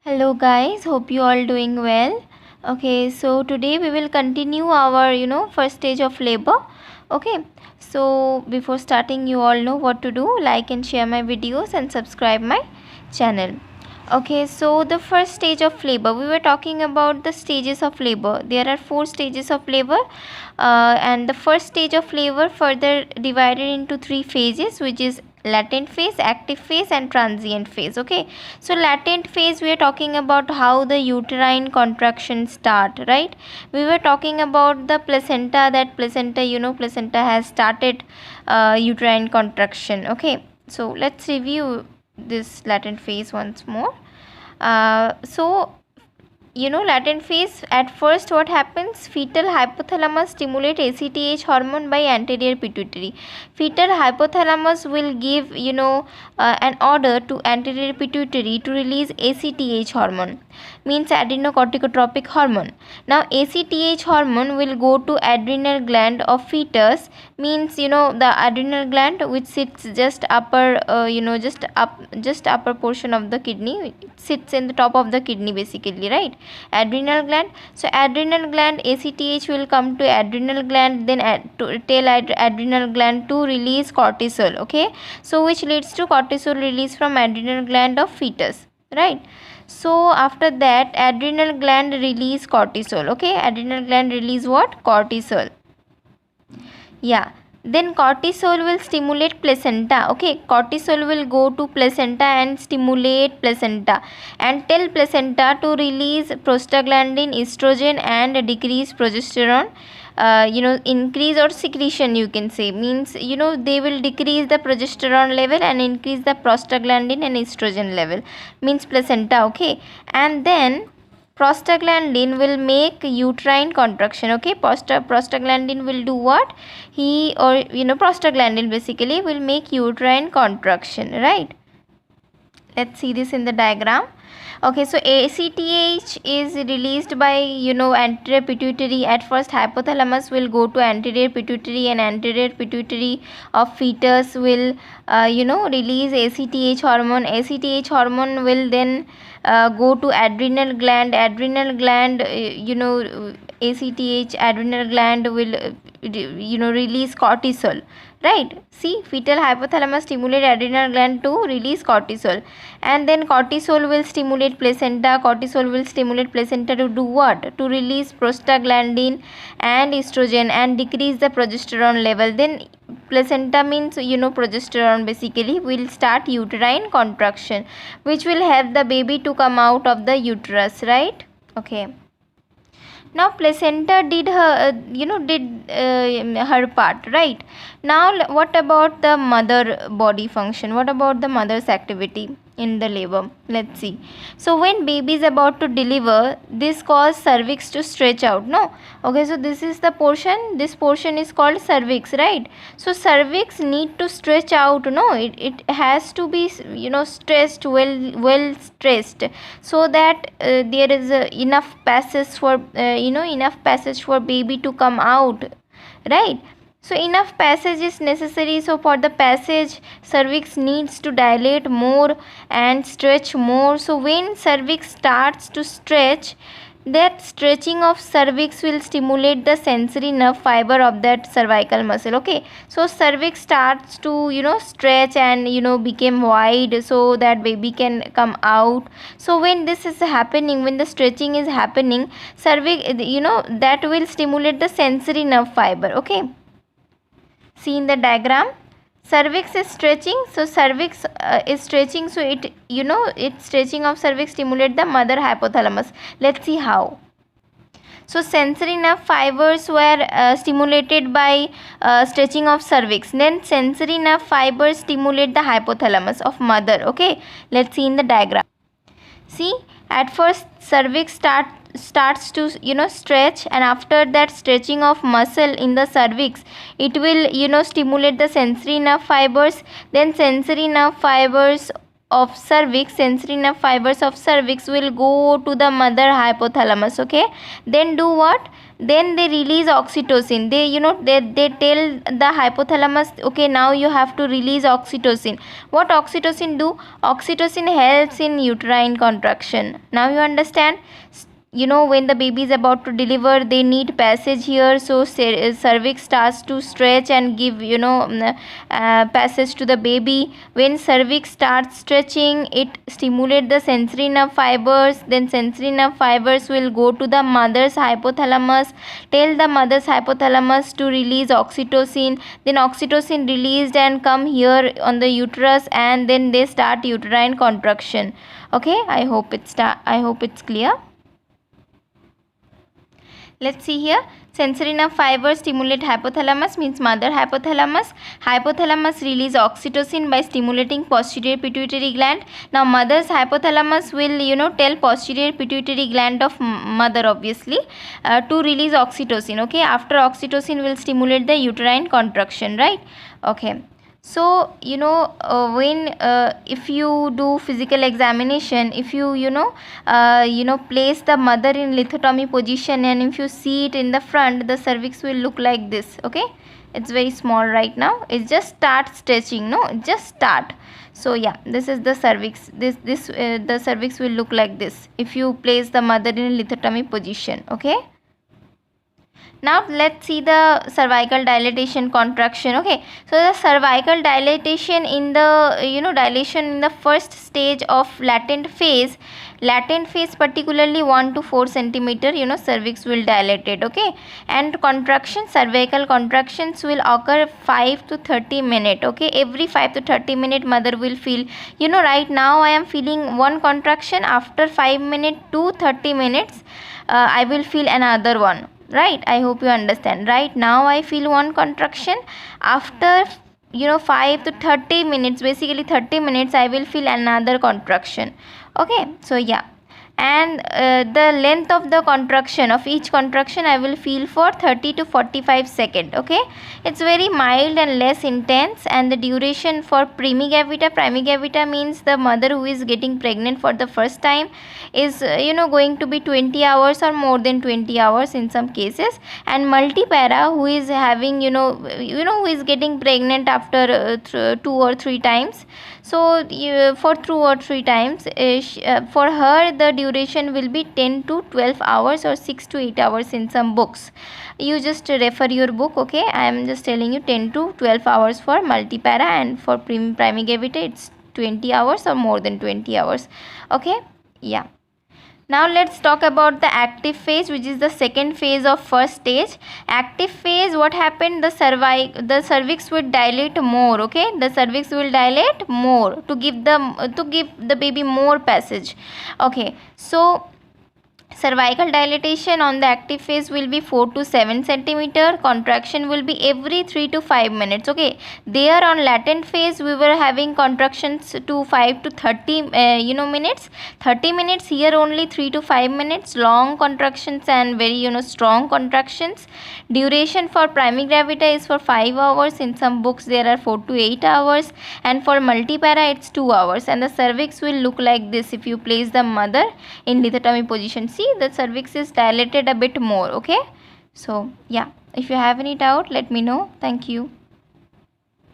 Hello guys, hope you all doing well. Okay, so today we will continue our first stage of labor. Okay, so before starting, you all know what to do: like and share my videos and subscribe my channel. Okay, so the first stage of labor, we were talking about the stages of labor. There are 4 stages of labor, and the first stage of labor further divided into 3 phases, which is latent phase, active phase and transient phase. Okay, so latent phase, we are talking about how the uterine contractions start, right? We were talking about the placenta, that placenta has started uterine contraction. Okay, so let's review this latent phase once more. So latent phase, at first what happens: fetal hypothalamus stimulate ACTH hormone by anterior pituitary. Fetal hypothalamus will give an order to anterior pituitary to release ACTH hormone, means adrenocorticotropic hormone. Now ACTH hormone will go to adrenal gland of fetus, means the adrenal gland which sits just upper just upper portion of the kidney. It sits in the top of the kidney basically, right? Adrenal gland. So adrenal gland, ACTH will come to adrenal gland, then to tell adrenal gland to release cortisol. Okay, so which leads to cortisol release from adrenal gland of fetus, right? So after that, adrenal gland release cortisol. Okay, adrenal gland release what? Cortisol. Yeah, then cortisol will stimulate placenta. Okay, cortisol will go to placenta and stimulate placenta and tell placenta to release prostaglandin, estrogen and decrease progesterone. Increase or secretion, you can say, means they will decrease the progesterone level and increase the prostaglandin and estrogen level, means placenta. Okay, and then prostaglandin will make uterine contraction. Okay, prostaglandin will do what? Prostaglandin basically will make uterine contraction, right? Let's see this in the diagram. Okay, so ACTH is released by anterior pituitary. At first hypothalamus will go to anterior pituitary, and anterior pituitary of fetus will release ACTH hormone. ACTH hormone will then go to adrenal gland. Adrenal gland, ACTH adrenal gland will release cortisol, right? See, fetal hypothalamus stimulate adrenal gland to release cortisol, and then cortisol will stimulate placenta. Cortisol will stimulate placenta to do what? To release prostaglandin and estrogen and decrease the progesterone level. Then placenta means progesterone basically will start uterine contraction, which will help the baby to come out of the uterus, right? Okay, now placenta did her her part, right? Now what about the mother body function? What about the mother's activity in the labor? Let's see. So when baby is about to deliver, this causes cervix to stretch out, no? Okay, so this is the portion, this portion is called cervix, right? So cervix need to stretch out, no? It has to be stressed, well stressed, so that there is enough passage for enough passage for baby to come out, right? So enough passage is necessary. So for the passage, cervix needs to dilate more and stretch more. So when cervix starts to stretch, that stretching of cervix will stimulate the sensory nerve fiber of that cervical muscle. Okay, so cervix starts to stretch and become wide, so that baby can come out. So when this is happening, when the stretching is happening, cervix that will stimulate the sensory nerve fiber. Okay, see in the diagram, cervix is stretching, so cervix is stretching, so it's stretching of cervix stimulate the mother hypothalamus. Let's see how. So sensory nerve fibers were stimulated by stretching of cervix, then sensory nerve fibers stimulate the hypothalamus of mother. Okay, let's see in the diagram. See, at first cervix starts to stretch, and after that stretching of muscle in the cervix, it will stimulate the sensory nerve fibers. Then sensory nerve fibers of cervix will go to the mother hypothalamus. Okay, then do what? then they release oxytocin. They, they tell the hypothalamus, okay, now you have to release oxytocin. What oxytocin do? Oxytocin helps in uterine contraction. Now you understand. When the baby is about to deliver, they need passage here, so cervix starts to stretch and give passage to the baby. When cervix starts stretching, it stimulates the sensory nerve fibers. Then sensory nerve fibers will go to the mother's hypothalamus, tell the mother's hypothalamus to release oxytocin. Then oxytocin released and come here on the uterus, and then they start uterine contraction. Okay, I hope it's clear. Let's see here. Sensory nerve fibers stimulate hypothalamus, means mother hypothalamus. Hypothalamus release oxytocin by stimulating posterior pituitary gland. Now mother's hypothalamus will tell posterior pituitary gland of mother, obviously, to release oxytocin. Okay, after oxytocin will stimulate the uterine contraction, right? Okay. So when if you do physical examination, if you place the mother in lithotomy position, and if you see it in the front, the cervix will look like this. Okay, it's very small right now. It just starts stretching. No, just start. So yeah, this is the cervix. The cervix will look like this if you place the mother in lithotomy position. Okay. Now let's see the cervical dilatation contraction. Okay, so the cervical dilatation in the dilation in the first stage of latent phase particularly 1 to 4 centimeter, cervix will dilate it. Okay, and cervical contractions will occur 5 to 30 minutes. Okay, every 5 to 30 minutes mother will feel, right now I am feeling one contraction. After 5 minutes to 30 minutes I will feel another one. Right, I hope you understand. Right now I feel one contraction. After 5 to 30 minutes, basically 30 minutes, I will feel another contraction. Okay, so yeah, and the length of the contraction, of each contraction, I will feel for 30 to 45 seconds. Okay, it's very mild and less intense. And the duration for primigravida means the mother who is getting pregnant for the first time is going to be 20 hours or more than 20 hours in some cases. And multipara, who is having who is getting pregnant after 2 or 3 times, so for 2 or 3 times, for her the duration will be 10 to 12 hours or 6 to 8 hours in some books. You just refer your book. Okay, I am just telling you 10 to 12 hours for multipara, and for primigravida it's 20 hours or more than 20 hours. Okay, yeah. Now let's talk about the active phase, which is the second phase of first stage. Active phase, what happened? The cervix will dilate more. Okay, the cervix will dilate more to give the baby more passage. Okay, so cervical dilatation on the active phase will be 4 to 7 centimeter. Contraction will be every 3 to 5 minutes. Okay, there on latent phase we were having contractions to 5 to 30 minutes. 30 minutes, here only 3 to 5 minutes. Long contractions and very strong contractions. Duration for primigravida is for 5 hours. In some books there are 4 to 8 hours, and for multipara it's 2 hours. And the cervix will look like this if you place the mother in lithotomy position. See, the cervix is dilated a bit more. Okay, so yeah, if you have any doubt, let me know. Thank you.